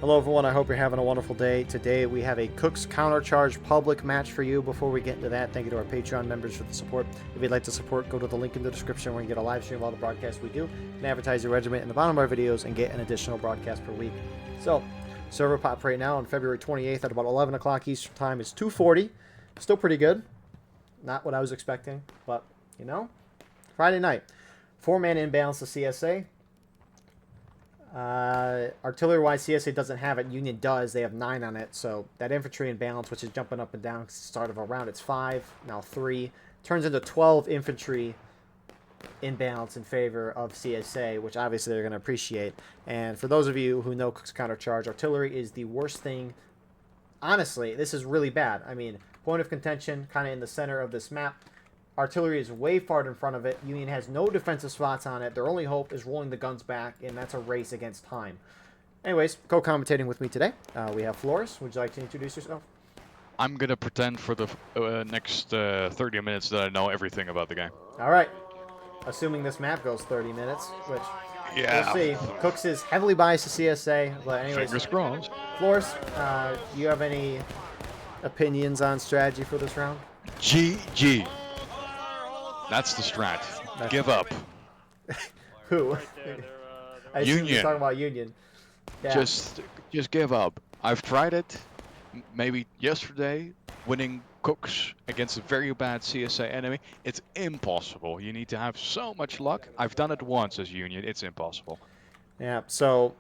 Hello everyone, I hope you're having a wonderful day. Today we have a Cooke's Countercharge public match for you. Before we get into that, thank you to our Patreon members for the support. If you'd like to support, go to the link in the description where you get a live stream of all the broadcasts we do, and advertise your regiment in the bottom of our videos and get an additional broadcast per week. So, server pop right now on February 28th at about 11 o'clock Eastern Time is 240. Still pretty good. Not what I was expecting, but, you know, Friday night. 4-man imbalance to CSA. Artillery-wise, CSA doesn't have it. Union does. They have 9 on it. So that infantry imbalance, which is jumping up and down, start of a round, it's 5, now 3. Turns into 12 infantry imbalance in favor of CSA, which obviously they're going to appreciate. And for those of you who know Cooke's Countercharge, artillery is the worst thing. Honestly, this is really bad. I mean, point of contention, kind of in the center of this map. Artillery is way far in front of it. Union has no defensive spots on it. Their only hope is rolling the guns back, and that's a race against time. Anyways, co-commentating with me today, we have Flores. Would you like to introduce yourself? I'm going to pretend for the next 30 minutes that I know everything about the game. All right. Assuming this map goes 30 minutes, which we'll see. Cooke's is heavily biased to CSA, but anyways. Fingers crossed. Flores, do you have any opinions on strategy for this round? GG. That's the strat. Give up. Who? I assume you're talking about Union. Yeah. Just give up. I've tried it. Maybe yesterday, winning Cooke's against a very bad CSA enemy. It's impossible. You need to have so much luck. I've done it once as Union. It's impossible. Yeah. So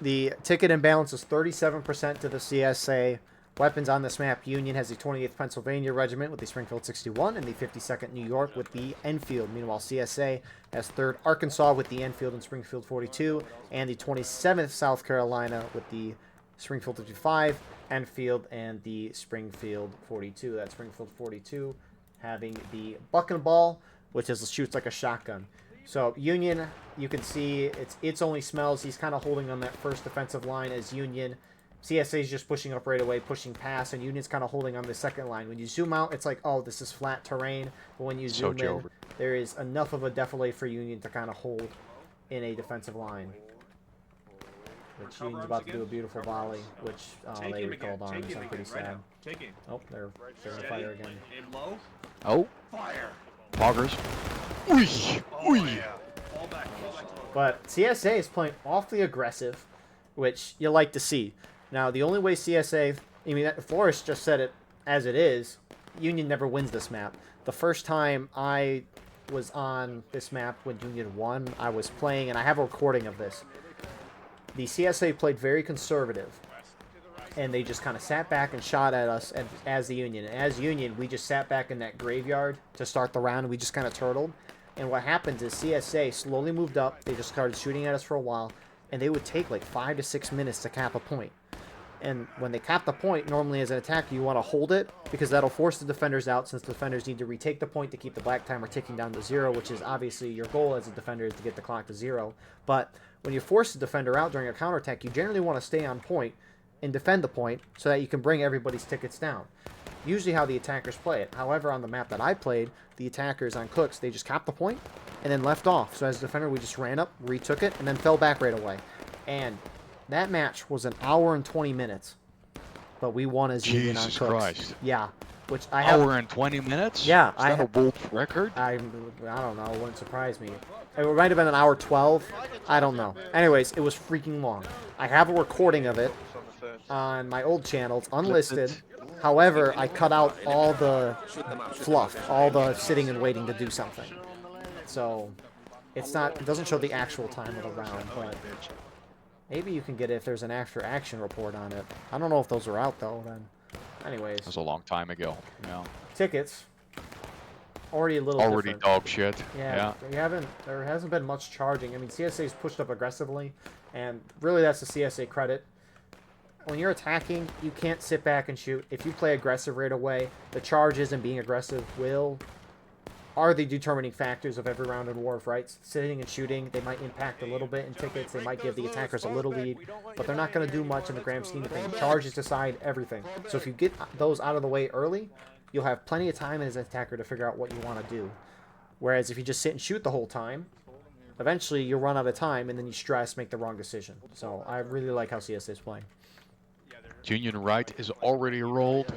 the ticket imbalance is 37% to the CSA. Weapons on this map, Union has the 28th Pennsylvania Regiment with the Springfield 61 and the 52nd New York with the Enfield. Meanwhile, CSA has 3rd Arkansas with the Enfield and Springfield 42 and the 27th South Carolina with the Springfield 55, Enfield, and the Springfield 42. That Springfield 42 having the buck and ball, which shoots like a shotgun. So Union, you can see it's only smells. He's kind of holding on that first defensive line as Union. CSA is just pushing up right away, pushing past, and Union's kind of holding on the second line. When you zoom out, it's like, oh, this is flat terrain. But when you zoom in, there is enough of a defilade for Union to kind of hold in a defensive line. Which Union's about to do a beautiful volley, which they recalled on, so I'm pretty sad. Oh, they're going to fire again. Oh. Fire. Poggers. Ooh. But CSA is playing awfully aggressive, which you like to see. Now, the only way CSA, I mean, Flores just said it as it is, Union never wins this map. The first time I was on this map when Union won, I was playing, and I have a recording of this. The CSA played very conservative, and they just kind of sat back and shot at us as the Union. And as Union, we just sat back in that graveyard to start the round, and we just kind of turtled. And what happens is CSA slowly moved up. They just started shooting at us for a while, and they would take like 5 to 6 minutes to cap a point. And when they cap the point, normally as an attacker, you want to hold it because that'll force the defenders out, since the defenders need to retake the point to keep the black timer ticking down to 0, which is obviously your goal as a defender, is to get the clock to 0. But when you force the defender out during a counterattack, you generally want to stay on point and defend the point so that you can bring everybody's tickets down. Usually how the attackers play it. However, on the map that I played, the attackers on Cooke's, they just capped the point and then left off. So as a defender, we just ran up, retook it, and then fell back right away. And that match was an hour and 20 minutes, but we won as Union on Cooke's. Jesus Christ. Yeah, which I have. Hour and 20 minutes? Yeah, Is that a Wolf record? I don't know. It wouldn't surprise me. It might have been an hour 12. I don't know. Anyways, it was freaking long. I have a recording of it on my old channel. It's unlisted. However, I cut out all the fluff, all the sitting and waiting to do something. So it's not. It doesn't show the actual time of the round, but maybe you can get it if there's an after-action report on it. I don't know if those are out, though, then. Anyways. That was a long time ago. Yeah. Tickets. Already a little different. Dog shit. Yeah. There hasn't been much charging. I mean, CSA's pushed up aggressively, and really that's the CSA credit. When you're attacking, you can't sit back and shoot. If you play aggressive right away, the charges and being aggressive are the determining factors of every round in War of Rights. Sitting and shooting, they might impact a little bit in tickets. They might give the attackers a little lead, but they're not going to do much in the grand scheme of things. Charges decide everything. So if you get those out of the way early, you'll have plenty of time as an attacker to figure out what you want to do. Whereas if you just sit and shoot the whole time, eventually you'll run out of time, and then you stress, make the wrong decision. So I really like how CSA is playing. Union right is already rolled.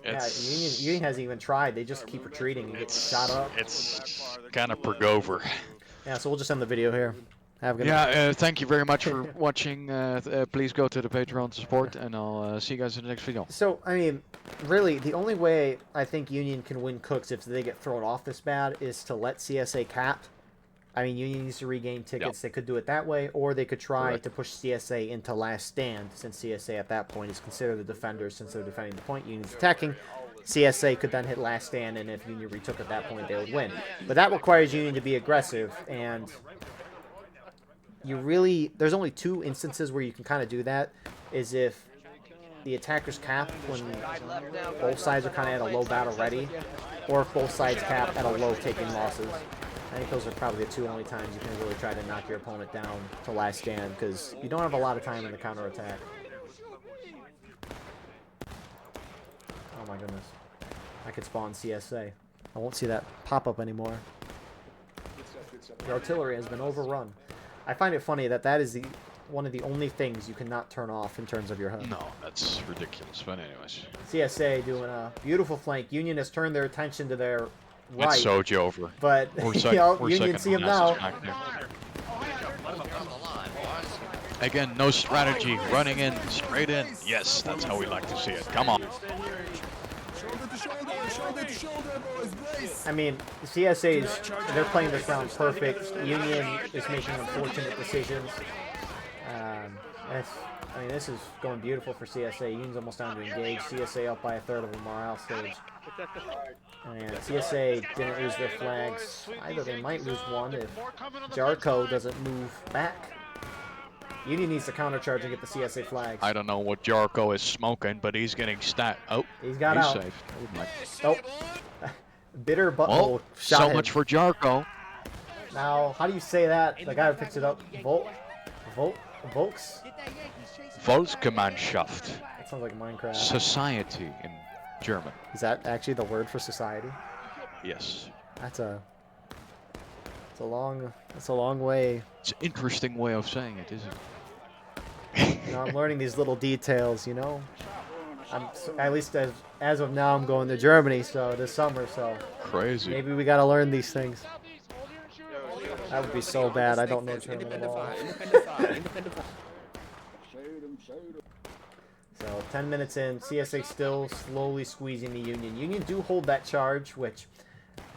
Yeah, Union hasn't even tried. They just keep retreating and get shot up. It's kind of Pergover. Yeah, so we'll just end the video here. Have a good night. Yeah, thank you very much for watching. Please go to the Patreon to support, and I'll see you guys in the next video. So, I mean, really, the only way I think Union can win Cooks if they get thrown off this bad is to let CSA cap. I mean, Union needs to regain tickets. Yep. They could do it that way, or they could try to push CSA into last stand, since CSA at that point is considered the defenders since they're defending the point. Union's attacking. CSA could then hit last stand, and if Union retook at that point, they would win. But that requires Union to be aggressive, and you really... There's only two instances where you can kind of do that, is if the attackers cap when both sides are kind of at a low battle ready, or if both sides cap at a low taking losses. I think those are probably the two only times you can really try to knock your opponent down to last stand, because you don't have a lot of time in the counterattack. Oh my goodness. I could spawn CSA. I won't see that pop up anymore. The artillery has been overrun. I find it funny that that is one of the only things you cannot turn off in terms of your HUD. No, that's ridiculous. But anyways. CSA doing a beautiful flank. Union has turned their attention to their right. It's Soji over. But you know, Union see him now. Again, no strategy. Running in, straight in. Yes, that's how we like to see it. Come on. I mean, CSA's, they're playing this round perfect. Union is making unfortunate decisions. I mean, this is going beautiful for CSA. Union's almost down to engage. CSA up by a third of a morale stage. And CSA didn't lose their flags. Either they might lose one if Jarko doesn't move back. Union needs to countercharge and get the CSA flags. I don't know what Jarko is smoking, but he's getting stat. Oh, he's got out. Saved. Oh, bitter butthole shot so him. much for Jarko. Now, how do you say that? The guy who picks it up, Volks? Volksgemeinschaft. That sounds like Minecraft. Society in German. Is that actually the word for society? Yes. That's a long way. It's an interesting way of saying it, isn't it? You know, I'm learning these little details, you know. At least as of now, I'm going to Germany, so this summer, so crazy. Maybe we gotta learn these things. That would be so bad. I don't know German at all. So 10 minutes in, CSA still slowly squeezing the Union. Union do hold that charge, which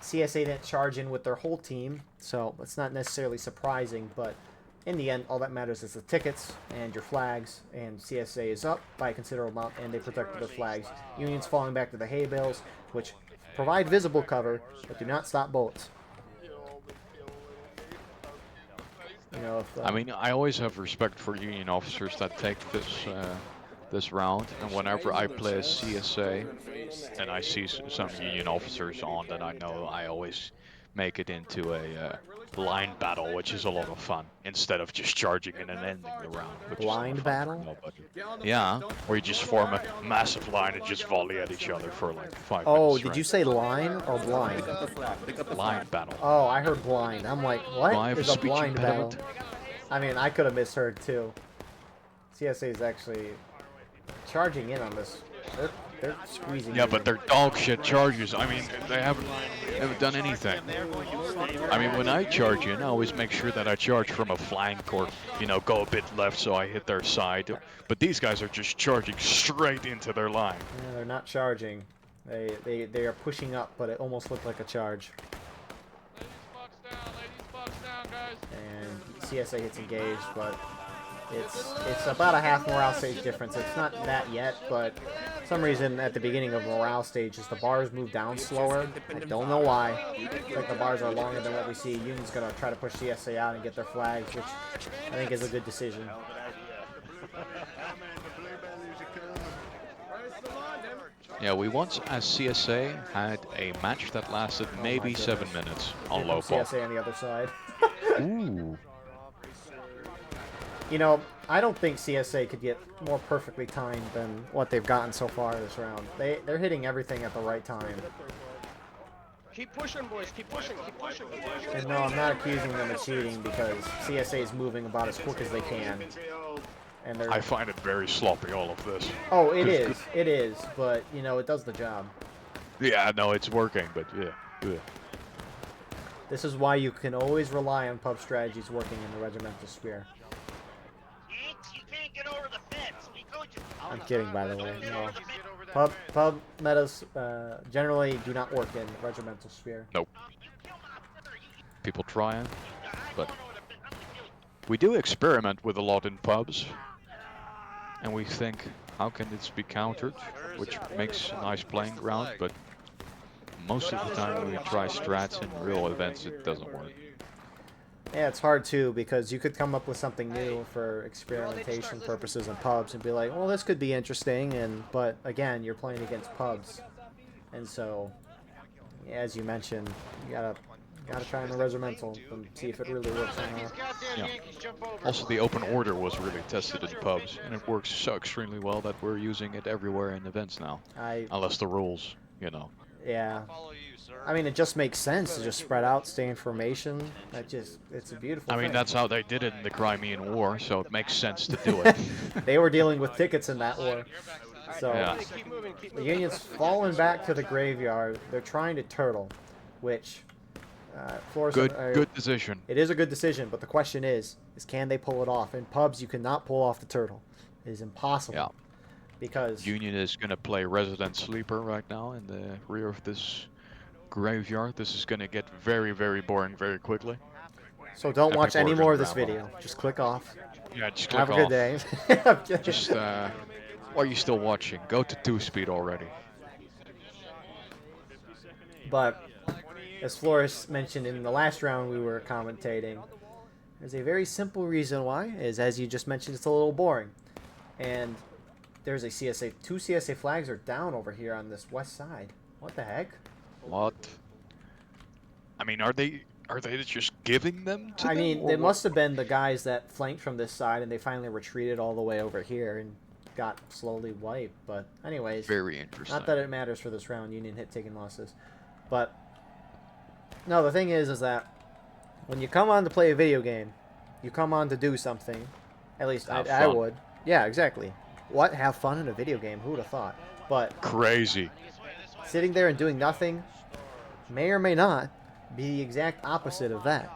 CSA didn't charge in with their whole team, so it's not necessarily surprising, but in the end, all that matters is the tickets and your flags, and CSA is up by a considerable amount, and they protected their flags. Union's falling back to the hay bales, which provide visible cover, but do not stop bullets. You know, if, I mean, I always have respect for Union officers that take this round, and whenever I play a CSA and I see some Union officers on, then I know I always make it into a line battle, which is a lot of fun, instead of just charging in and ending the round. Blind battle? Yeah, where you just form a massive line and just volley at each other for like 5 minutes. Oh, did you say line or blind? Line battle. Oh, I heard blind. I'm like, what is a blind battle? I mean, I could have misheard too. CSA is actually charging in on this. They're squeezing. Yeah, but they're dog shit charges. I mean, they haven't done anything. I mean, when I charge in, I always make sure that I charge from a flank or, you know, go a bit left so I hit their side. But these guys are just charging straight into their line. Yeah, they're not charging. They are pushing up, but it almost looked like a charge. And CSA hits engaged, but it's about a half morale stage difference. It's not that yet, but for some reason at the beginning of morale stages, the bars move down slower. I don't know why. It's like the bars are longer than what we see. Union's going to try to push CSA out and get their flags, which I think is a good decision. Yeah, we once, as CSA, had a match that lasted maybe 7 minutes on low ball. CSA on the other side. Ooh. You know, I don't think CSA could get more perfectly timed than what they've gotten so far this round. They're hitting everything at the right time. Keep pushing, boys. Keep pushing. Keep pushing. Keep pushing. And no, I'm not accusing them of cheating because CSA is moving about as quick as they can. And they're... I find it very sloppy, all of this. Oh, it is. It is. But, you know, it does the job. Yeah, no, it's working, but yeah. This is why you can always rely on pub strategies working in the regimental sphere. You can't get over the fence. We told you. I'm kidding, by the way. No. Pub metas generally do not work in regimental sphere. Nope. People trying, but we do experiment with a lot in pubs, and we think, how can this be countered, which makes a nice playing ground, but most of the time when we try strats in real events, it doesn't work. Yeah, it's hard too, because you could come up with something new for experimentation purposes in pubs and be like, well, this could be interesting, but again, you're playing against pubs. And so, as you mentioned, you gotta try in the regimental and see if it really works or not. Yeah. Also, the open order was really tested in pubs, and it works so extremely well that we're using it everywhere in events now. Unless the rules, you know. Yeah. I mean, it just makes sense to just spread out, stay in formation. It's a beautiful thing. I mean, that's how they did it in the Crimean War, so it makes sense to do it. They were dealing with tickets in that war. So, yeah. The Union's fallen back to the graveyard. They're trying to turtle, which... Good decision. It is a good decision, but the question is can they pull it off? In pubs, you cannot pull off the turtle. It is impossible. Yeah. Because... Union is going to play Resident Sleeper right now in the rear of this graveyard. This is going to get very, very boring very quickly. So don't watch any more of this video. Just click off. Yeah, just click off. Have a good day. Just, why are you still watching? Go to 2-speed already. But, as Flores mentioned in the last round we were commentating, there's a very simple reason why, is as you just mentioned, it's a little boring. And there's a CSA, 2 CSA flags are down over here on this west side. What the heck? What? I mean, are they just giving them to them? I mean, they must have been the guys that flanked from this side, and they finally retreated all the way over here and got slowly wiped. But anyways, very interesting. Not that it matters for this round. Union hit taking losses, but no. The thing is that when you come on to play a video game, you come on to do something. At least I would. Yeah, exactly. What? Have fun in a video game? Who would have thought? But crazy. Sitting there and doing nothing may or may not be the exact opposite of that.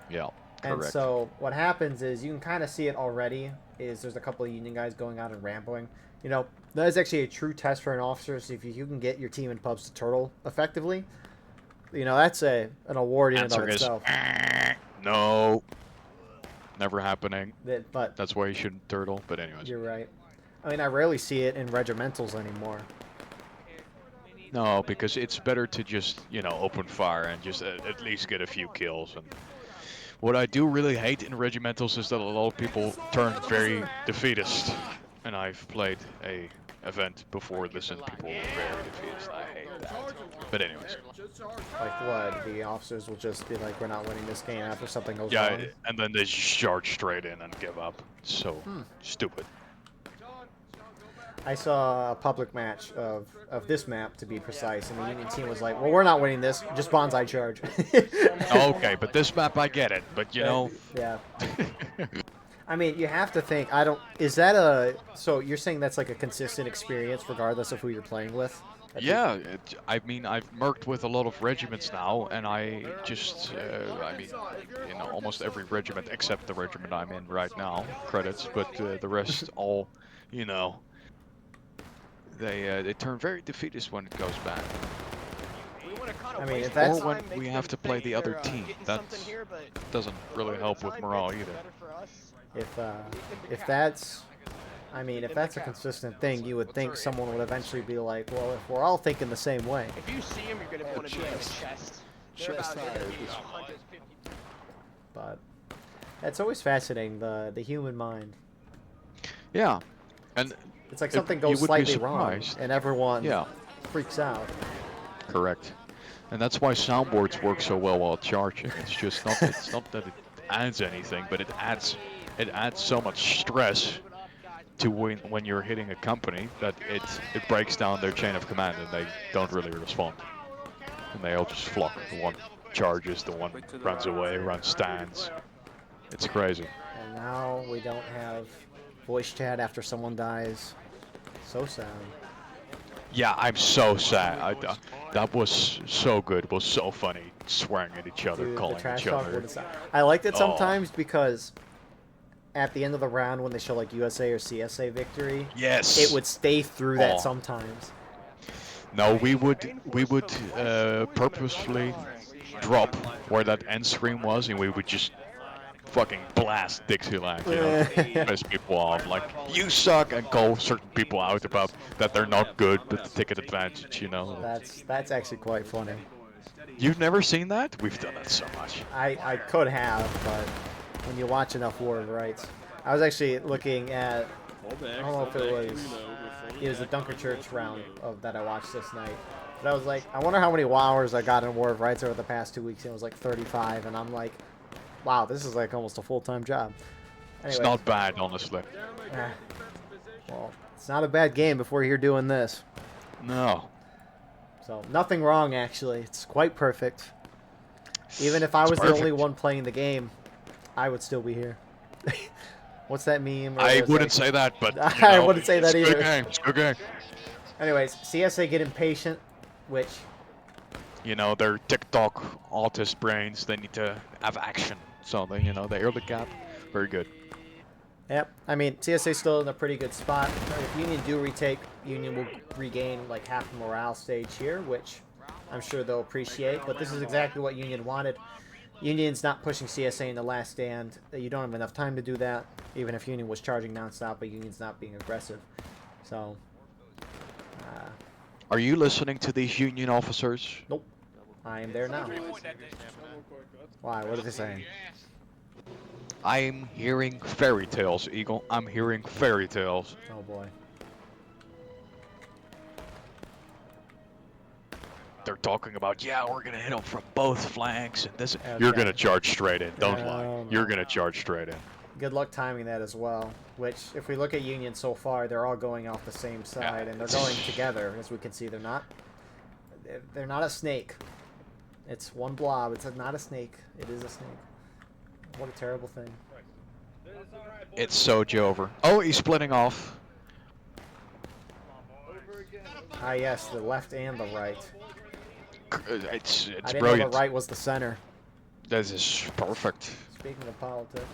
Yeah, correct. And so what happens is you can kind of see it already. Is there's a couple of Union guys going out and rambling. You know, that is actually a true test for an officer. So if you can get your team in pubs to turtle effectively, you know, that's an award in and of itself. No. Never happening. But that's why you shouldn't turtle. But anyways. You're right. I mean, I rarely see it in regimentals anymore. No, because it's better to just, you know, open fire and just at least get a few kills. And what I do really hate in regimentals is that a lot of people turn very defeatist. And I've played a event before this and people were very defeatist. I hate that. But anyways. Like what? The officers will just be like, we're not winning this game after something goes wrong? Yeah, and then they just charge straight in and give up. So stupid. I saw a public match of this map, to be precise, and the Union team was like, well, we're not winning this, just bonsai charge. Okay, but this map I get it, but you know. Yeah. I mean, you have to think, so you're saying that's like a consistent experience regardless of who you're playing with? Yeah, I mean, I've merged with a lot of regiments now, and I just, I mean, you know, almost every regiment except the regiment I'm in right now, credits, but the rest all, you know, they turn very defeatist when it goes bad. I mean, if that's... Or when we have to play the other team, that doesn't really help with morale either. If that's... I mean, if that's a consistent thing, you would think someone would eventually be like, well, if we're all thinking the same way. If you see him, you're going to want to be in his chest. But it's always fascinating, the human mind. Yeah. And it's like something goes slightly wrong, and everyone freaks out. Correct. And that's why soundboards work so well while charging. It's just not, it's not that it adds anything, but it adds so much stress to when you're hitting a company that it breaks down their chain of command and they don't really respond. and they all just flock. The one charges, the one runs away, runs stands. It's crazy. And now we don't have voice chat after someone dies. So sad. Yeah, I'm so sad. That was so good. It was so funny. Swearing at each other, Dude, the calling trash each talk other. would I liked it Oh. sometimes because at the end of the round when they show like USA or CSA victory, Yes. it would stay through that Oh. sometimes. No, we would purposefully drop where that end screen was, and we would just fucking blast Dixieland, you know, piss people off. Like, you suck, and call certain people out about that they're not good, but the ticket advantage, you know. That's actually quite funny. You've never seen that? We've done that so much. I could have, but when you watch enough War of Rights, I was actually looking at. I don't know if it was the Countercharge round that I watched this night. But I was like, I wonder how many hours I got in War of Rights over the past 2 weeks. It was like 35, and I'm like, wow, this is like almost a full-time job. It's Anyway, not bad, honestly. well, it's not a bad game if we're here doing this. No. So nothing wrong, actually. It's quite perfect. Even if I It's was the only perfect. one playing the game, I would still be here. What's that meme? where I it's wouldn't like- say that, but you I know, wouldn't say that it's a either. Good game. It's a good game. Anyways, CSA get impatient, which You know, they're TikTok autist brains. They need to have action. So they, you know, the early gap, very good. Yep. I mean, CSA's still in a pretty good spot. If Union do retake, Union will regain like half the morale stage here, which I'm sure they'll appreciate. But this is exactly what Union wanted. Union's not pushing CSA in the last stand. You don't have enough time to do that, even if Union was charging nonstop, but Union's not being aggressive. So, Are you listening to these Union officers? nope. I am there now. Why? What are they saying? I'm hearing fairy tales, Eagle. I'm hearing fairy tales. Oh boy. They're talking about, yeah, we're gonna hit them from both flanks, and this. Okay. You're gonna charge straight in. Don't lie. No, You're no. gonna charge straight in. Good luck timing that as well. Which, if we look at Union so far, they're all going off the same side, and they're going together. As we can see, they're not a snake. It's one blob. It's not a snake. It is a snake. What a terrible thing. It's so over. Oh, he's splitting off. Ah, yes, the left and the right. It's I didn't know brilliant. the right was the center. This is perfect. Speaking of politics.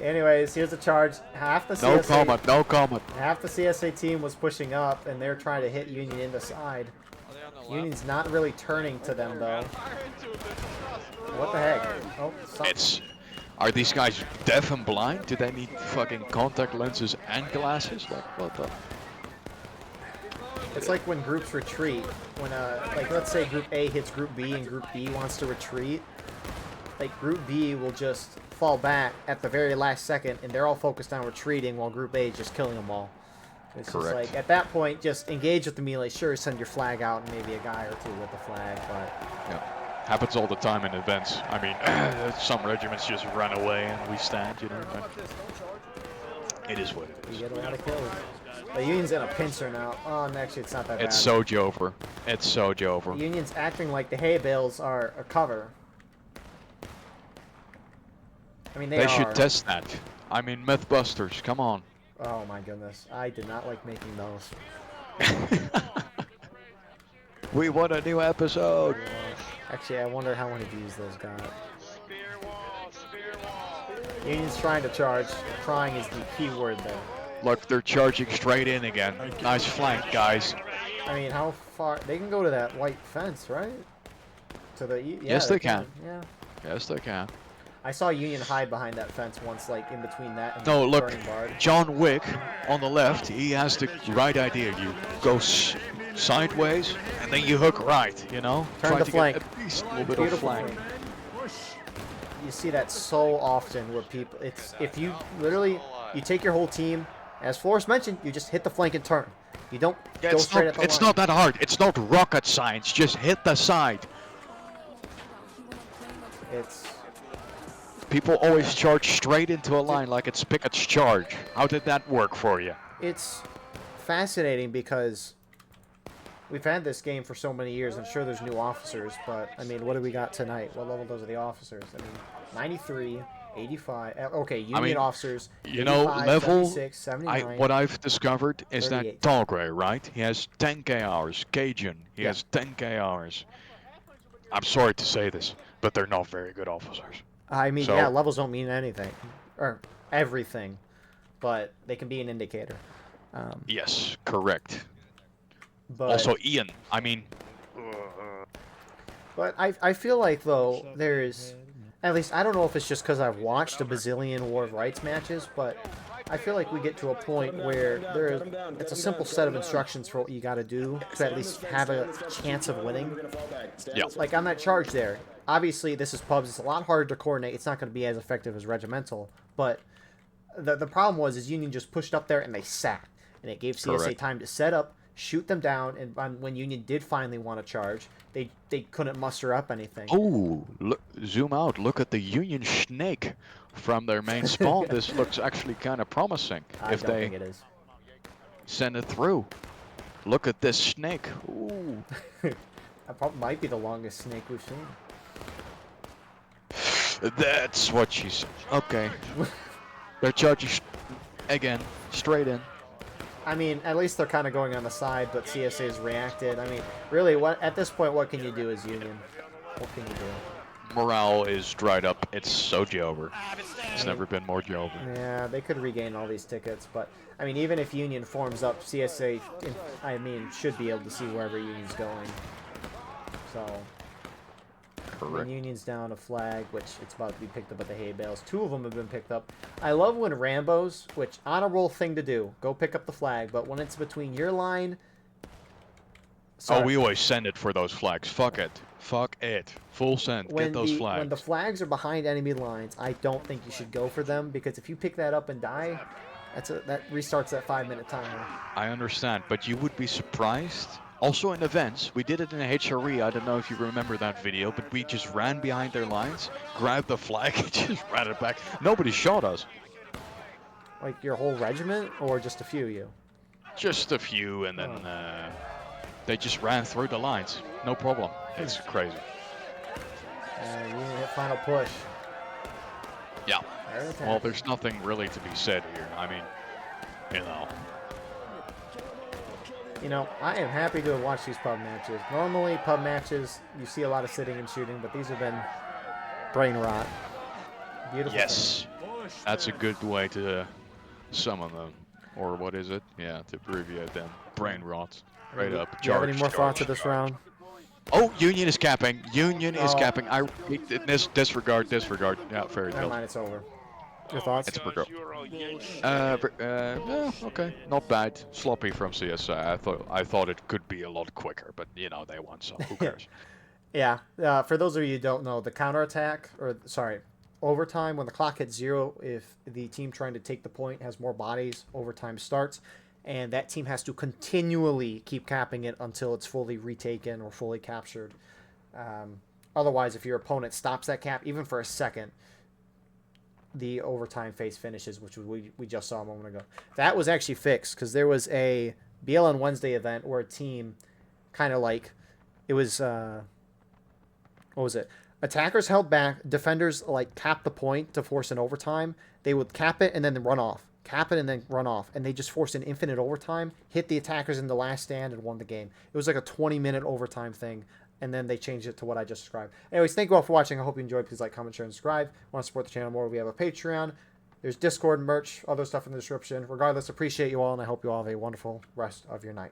Anyways, here's a charge. Half the No CSA, comment. No comment. half the CSA team was pushing up, and they're trying to hit Union in the side. Union's not really turning to them though. What the heck? Oh, It's. Are these guys deaf and blind? Do they need fucking contact lenses and glasses? Like what the? It's like when groups retreat. When like let's say Group A hits Group B and Group B wants to retreat. Like Group B will just fall back at the very last second, and they're all focused on retreating while Group A is just killing them all. It's just Correct. like at that point, just engage with the melee. Sure, send your flag out and maybe a guy or two with the flag, but Yeah. Happens all the time in events. I mean, some regiments just run away and we stand, you know. But it is what it you is. get a lot of kills. The Union's in a pincer now. Oh, and actually, it's not that bad. It's so over. It's so over. The Union's acting like the hay bales are a cover. I mean, They are. should test that. I mean, Mythbusters, come on. Oh my goodness, I did not like making those. We want a new episode. Actually, I wonder how many views those got. Spear wall, spear wall. Union's trying to charge. Trying is the key word there. Look, they're charging straight in again. Nice flank, guys. I mean, how far? They can go to that white fence, right? To the yeah, Yes, they can. Yeah. Yes, they can. I saw Union hide behind that fence once, like in between that and No, the look, burning guard. John Wick on the left, he has the right idea. You go sideways, and then you hook right, you know? Turn Try the to flank. get at least a little bit of Beautiful flank. thing. You see that so often where people, it's, if you literally, you take your whole team, as Forrest mentioned, you just hit the flank and turn. You don't Yeah, go it's straight not, at the it's line. not that hard. It's not rocket science. Just hit the side. It's, People always charge straight into a line like it's Pickett's charge. How did that work for you? it's fascinating because we've had this game for so many years. I'm sure there's new officers, but I mean, what do we got tonight? What level those are the officers? I mean, 93, 85. Okay, Union officers. You know, 85, level. 76, 79. What I've discovered is 38. that Tallgrey, right? He has 10k hours. Cajun, he Yeah. has 10k hours. I'm sorry to say this, but they're not very good officers. I mean, So- yeah, levels don't mean anything or everything, but they can be an indicator. Yes, correct. But Also, Ian. I mean, But I feel like, though, there's... At least, I don't know if it's just because I've watched a bazillion War of Rights matches, but I feel like we get to a point where it's a simple set of instructions for what you got to do to at least have a chance of winning. yeah. Like, on that charge there, obviously, this is pubs. It's a lot harder to coordinate. It's not going to be as effective as regimental, but the problem is Union just pushed up there and they sat. And it gave CSA Correct. time to set up, shoot them down, and when Union did finally want to charge, they couldn't muster up anything. Oh, look, zoom out. Look at the Union snake from their main spawn. This looks actually kind of promising. I If don't they think it is. send it through. Look at this snake. Ooh. That probably might be the longest snake we've seen. That's what she said. Okay. They're charging again, straight in. I mean, at least they're kind of going on the side, but CSA's reacted. I mean, really, at this point, what can you do as Union? What can you do? Morale is dried up. It's so Jover. It's never been more Jover. Yeah, they could regain all these tickets, but I mean, even if Union forms up, CSA, I mean, should be able to see wherever Union's going. So, Correct. when Union's down a flag, which it's about to be picked up at the hay bales. 2 of them have been picked up. I love when Rambo's, which honor roll thing to do, go pick up the flag, but when it's between your line. Oh, we always send it for those flags. Fuck it. Fuck it. Full send. Get those flags. When the flags are behind enemy lines, I don't think you should go for them, because if you pick that up and die, that restarts that 5-minute timer. I understand, but you would be surprised. Also in events, we did it in a HRE. I don't know if you remember that video, but we just ran behind their lines, grabbed the flag, and just ran it back. Nobody shot us. Like your whole regiment, or just a few of you? Just a few, and then they just ran through the lines. No problem. It's crazy. Union hit final push. Yeah. They're attacking. Well, there's nothing really to be said here. I mean, you know. You know, I am happy to have watched these pub matches. Normally, pub matches, you see a lot of sitting and shooting, but these have been brain rot. Beautiful. Yes. That's a good way to summon them. Or what is it? Yeah, to abbreviate them. Brain rot. Right thing. up. Do you have any Charge, more thoughts charge, of this charge. round? Oh, Union is capping. Union is Oh. capping. I repeat, disregard. Yeah, fairy Never tale. mind, it's over. Your thoughts? It's okay, not bad. Sloppy from CSI. I thought it could be a lot quicker, but you know they won, so who cares? Yeah. For those of you who don't know, the counterattack, overtime, when the clock hits 0, if the team trying to take the point has more bodies, overtime starts, and that team has to continually keep capping it until it's fully retaken or fully captured. Otherwise, if your opponent stops that cap, even for a second, the overtime phase finishes, which we just saw a moment ago. That was actually fixed, because there was a BLN Wednesday event where a team kind of like, it was, what was it? Attackers held back, defenders like capped the point to force an overtime. They would cap it and then run off. Cap it and then run off. And they just forced an infinite overtime, hit the attackers in the last stand, and won the game. It was like a 20-minute overtime thing. And then they changed it to what I just described. Anyways, thank you all for watching. I hope you enjoyed. Please like, comment, share, and subscribe. Want to support the channel more? We have a Patreon. There's Discord, merch, other stuff in the description. Regardless, appreciate you all, and I hope you all have a wonderful rest of your night.